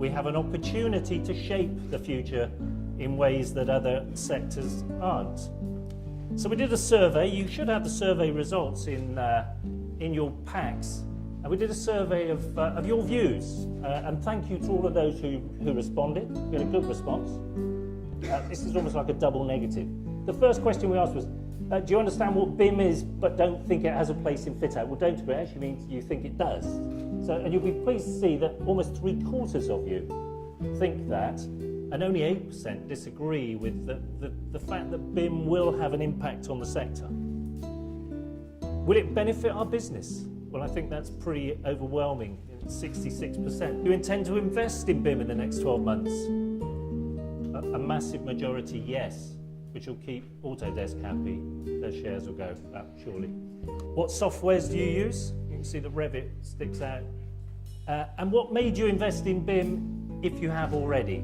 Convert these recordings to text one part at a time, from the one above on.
we have an opportunity to shape the future in ways that other sectors aren't. So we did a survey. You should have the survey results in your packs. And we did a survey of your views. And thank you to all of those who responded. We had a good response. This is almost like a double negative. The first question we asked was, do you understand what BIM is but don't think it has a place in fit out? Well, don't agree actually means you think it does. So, and you'll be pleased to see that almost 3/4 of you think that, and only 8% disagree with the fact that BIM will have an impact on the sector. Will it benefit our business? Well, I think that's pretty overwhelming, 66%. Do you intend to invest in BIM in the next 12 months? A massive majority, yes, which will keep Autodesk happy. Their shares will go up, surely. What softwares do you use? You can see that Revit sticks out. And what made you invest in BIM if you have already?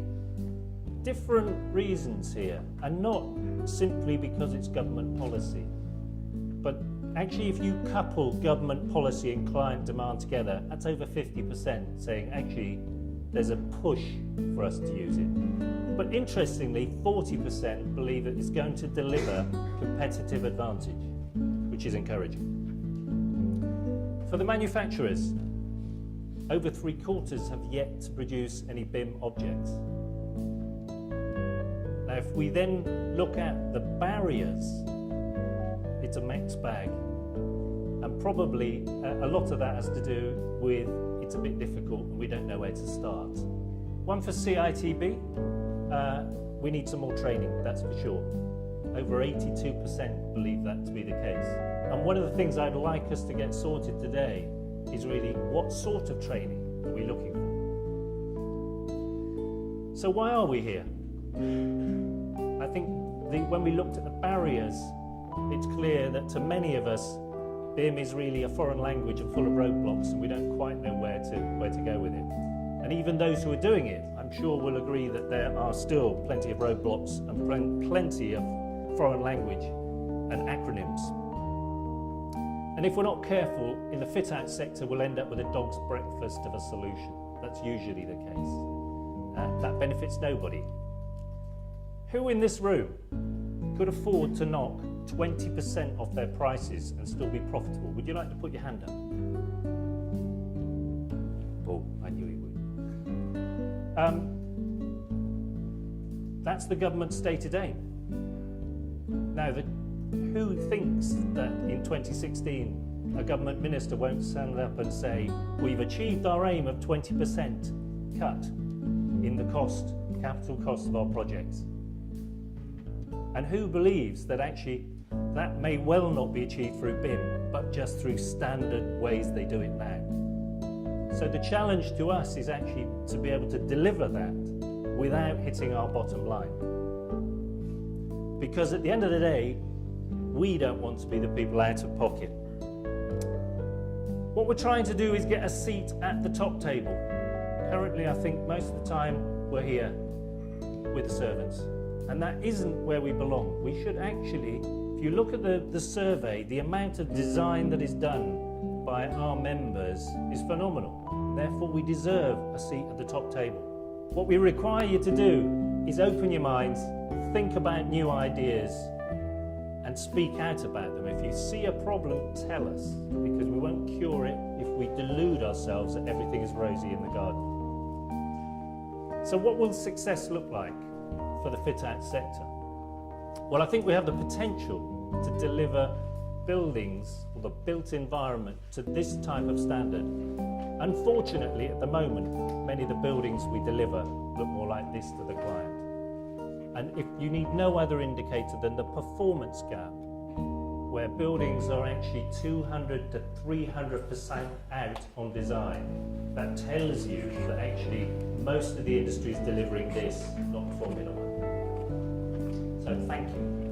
Different reasons here, and not simply because it's government policy, but actually if you couple government policy and client demand together, that's over 50% saying actually there's a push for us to use it. But interestingly, 40% believe that it's going to deliver competitive advantage, which is encouraging. For the manufacturers, over 3/4 have yet to produce any BIM objects. Now, if we then look at the barriers, it's a mixed bag. And probably a lot of that has to do with it's a bit difficult and we don't know where to start. One for CITB, we need some more training, that's for sure. Over 82% believe that to be the case. And one of the things I'd like us to get sorted today is really what sort of training are we looking for? So why are we here? I think when we looked at the barriers, it's clear that to many of us, BIM is really a foreign language and full of roadblocks, and we don't quite know where to go with it. And even those who are doing it, I'm sure will agree that there are still plenty of roadblocks and plenty of foreign language and acronyms. And if we're not careful, in the fit-out sector, we'll end up with a dog's breakfast of a solution. That's usually the case. That benefits nobody. Who in this room could afford to knock 20% off their prices and still be profitable? Would you like to put your hand up? Oh, I knew you would. That's the government's stated aim. Now, who thinks that in 2016 a government minister won't stand up and say, we've achieved our aim of 20% cut in the capital cost of our projects? And who believes that actually that may well not be achieved through BIM, but just through standard ways they do it now? So the challenge to us is actually to be able to deliver that without hitting our bottom line. Because at the end of the day, we don't want to be the people out of pocket. What we're trying to do is get a seat at the top table. Currently, I think most of the time we're here with the servants. And that isn't where we belong. We should actually, if you look at the survey, the amount of design that is done by our members is phenomenal. Therefore, we deserve a seat at the top table. What we require you to do is open your minds, think about new ideas, and speak out about them. If you see a problem, tell us, because we won't cure it if we delude ourselves that everything is rosy in the garden. So what will success look like for the fit-out sector? Well, I think we have the potential to deliver buildings or the built environment to this type of standard. Unfortunately, at the moment, many of the buildings we deliver look more like this to the client. And if you need no other indicator than the performance gap, where buildings are actually 200 to 300% out on design, that tells you that actually most of the industry is delivering this, not Formula One. So thank you.